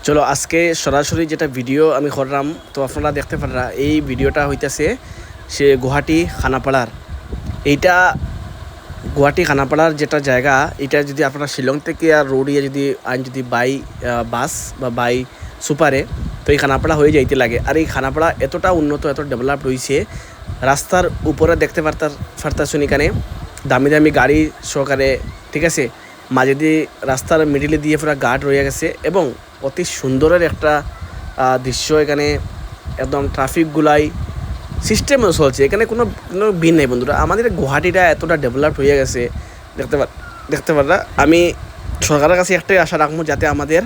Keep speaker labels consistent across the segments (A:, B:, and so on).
A: চলো আজকে সরাসরি যেটা ভিডিও আমি করলাম তো আপনারা দেখতে পারা এই ভিডিওটা হইতেছে সে গুয়াহাটি খানাপাড়ার। এইটা গুয়াহাটি খানাপাড়ার যেটা জায়গা, এটা যদি আপনারা শিলং থেকে আর রোডিয়ে যদি যদি বাই বাস বা বাই সুপারে, তো এই খানাপাড়া হয়ে যাইতে লাগে। আর এই খানাপাড়া এতটা উন্নত, এত ডেভেলপ রয়েছে, রাস্তার উপরে দেখতে পারতাছুন এখানে দামি দামি গাড়ি সহকারে, ঠিক আছে। মাঝে দিয়ে রাস্তার মিডিলে দিয়ে পুরো গার্ড রয়ে গেছে এবং অতি সুন্দরের একটা দৃশ্য। এখানে একদম ট্রাফিকগুলাই সিস্টেমেও চলছে, এখানে কোনো কোনো ভিন নেই বন্ধুরা। আমাদের গুয়াহাটিটা এতটা ডেভেলপ হয়ে গেছে দেখতে পারা। আমি সরকারের কাছে একটাই আশা রাখবো, যাতে আমাদের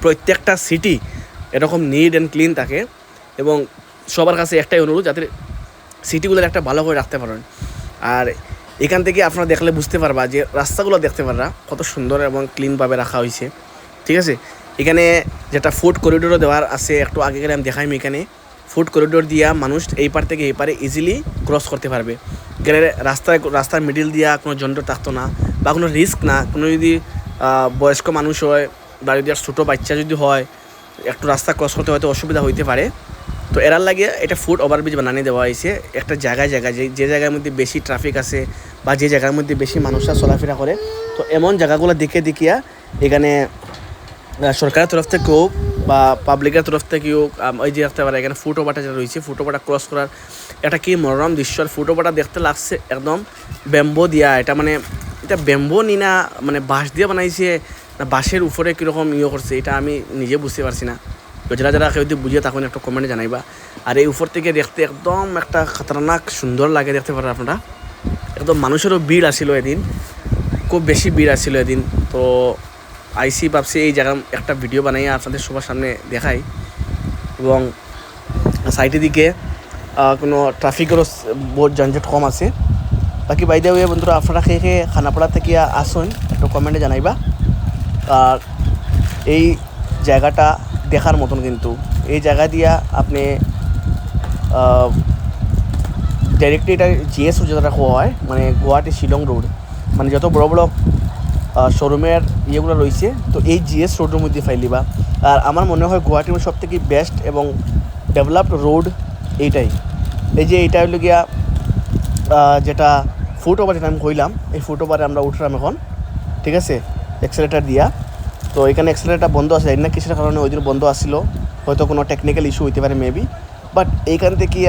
A: প্রত্যেকটা সিটি এরকম নিট অ্যান্ড ক্লিন থাকে এবং সবার কাছে একটাই অনুরোধ, যাতে সিটিগুলোর একটা ভালো করে রাখতে পারেন। আর এখান থেকে আপনারা দেখলে বুঝতে পারবা যে রাস্তাগুলো দেখতে পারবা কত সুন্দর এবং ক্লিনভাবে রাখা হয়েছে, ঠিক আছে। এখানে যেটা ফুড করিডোরও দেওয়ার আছে, একটু আগে গেলে আমি দেখাইম। এখানে ফুড করিডোর দিয়া মানুষ এই পার থেকে এই পারে ইজিলি ক্রস করতে পারবে। গেলে রাস্তার মিডিল দিয়া কোনো যন্ত্র থাকতো না বা কোনো রিস্ক না। কোনো যদি বয়স্ক মানুষ হয় বা যদি ছোটো বাচ্চা যদি হয়, একটু রাস্তা ক্রস করতে হয়তো অসুবিধা হইতে পারে। তো এরার লাগে এটা ফুট ওভারব্রিজ বানিয়ে দেওয়া হয়েছে একটা জায়গায় যে জায়গার মধ্যে বেশি ট্রাফিক আছে বা যে জায়গার মধ্যে বেশি মানুষরা চলাফেরা করে, তো এমন জায়গাগুলো দেখিয়া এখানে সরকারের তরফ থেকেও বা পাবলিকের তরফ থেকেও ওই যে দেখতে পারে এখানে ফুট ওভারটা যেটা রয়েছে, ফুট ওভারটা ক্রস করার একটা কি মনোরম দৃশ্য। আর ফুট ওভারটা দেখতে লাগছে একদম ব্যাম্বো দিয়া। এটা মানে এটা ব্যাম্বো নি না, মানে বাঁশ দিয়ে বানাইছে না বাঁশের উপরে কীরকম করছে, এটা আমি নিজে বুঝতে পারছি না। তো যারা কেউ যদি বুঝিয়ে তখন একটা কমেন্টে জানাইবা। আর এই উপর থেকে দেখতে একদম একটা খতরনাক সুন্দর লাগে, দেখতে পারেন আপনারা। একদম মানুষেরও ভিড় আসছিল এদিন, খুব বেশি ভিড় আসছিল এদিন। তো আইসি ভাবছি এই জায়গা একটা ভিডিও বানাই আপনাদের সবার সামনে দেখাই, এবং সাইডের দিকে কোনো ট্রাফিকেরও বহুত যানজট কম আছে। বাকি বাইদে হয়ে বন্ধুরা, আপনারা খেয়ে খানাপাড়া থেকে আসুন, একটু কমেন্টে জানাইবা। আর এই জায়গাটা দেখার মতন, কিন্তু এই জায়গা দিয়া আপনি ডাইরেক্টলি এটা জিএস যেটা হওয়া হয়, মানে গুয়াহাটি শিলং রোড, মানে যত বড় বড় শোরুমের ইয়েগুলো রয়েছে, তো এই জিএস রোডের মধ্যে ফাইলিবা। আর আমার মনে হয় গুয়াহাটির সব থেকে বেস্ট এবং ডেভেলপড রোড এইটাই। এই যে এইটা হলো গিয়া যেটা ফুট ওভার, যেটা আমি কইলাম, এই ফুট ওভারে আমরা উঠলাম এখন, ঠিক আছে, অ্যাক্সেলেটার দিয়া। তো এখানে অ্যাক্সেলেটার বন্ধ আছে, জানি না কিসের কারণে ওই দিন বন্ধ আসছিল, হয়তো কোনো টেকনিক্যাল ইস্যু হইতে পারে মেবি। বাট এইখান থেকে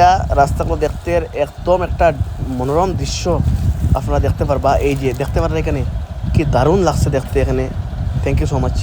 A: রাস্তাগুলো দেখতে একদম একটা মনোরম দৃশ্য আপনারা দেখতে পারবা। এই যে দেখতে পারেন এখানে কি দারুণ লাগছে দেখতে এখানে। Thank you so much.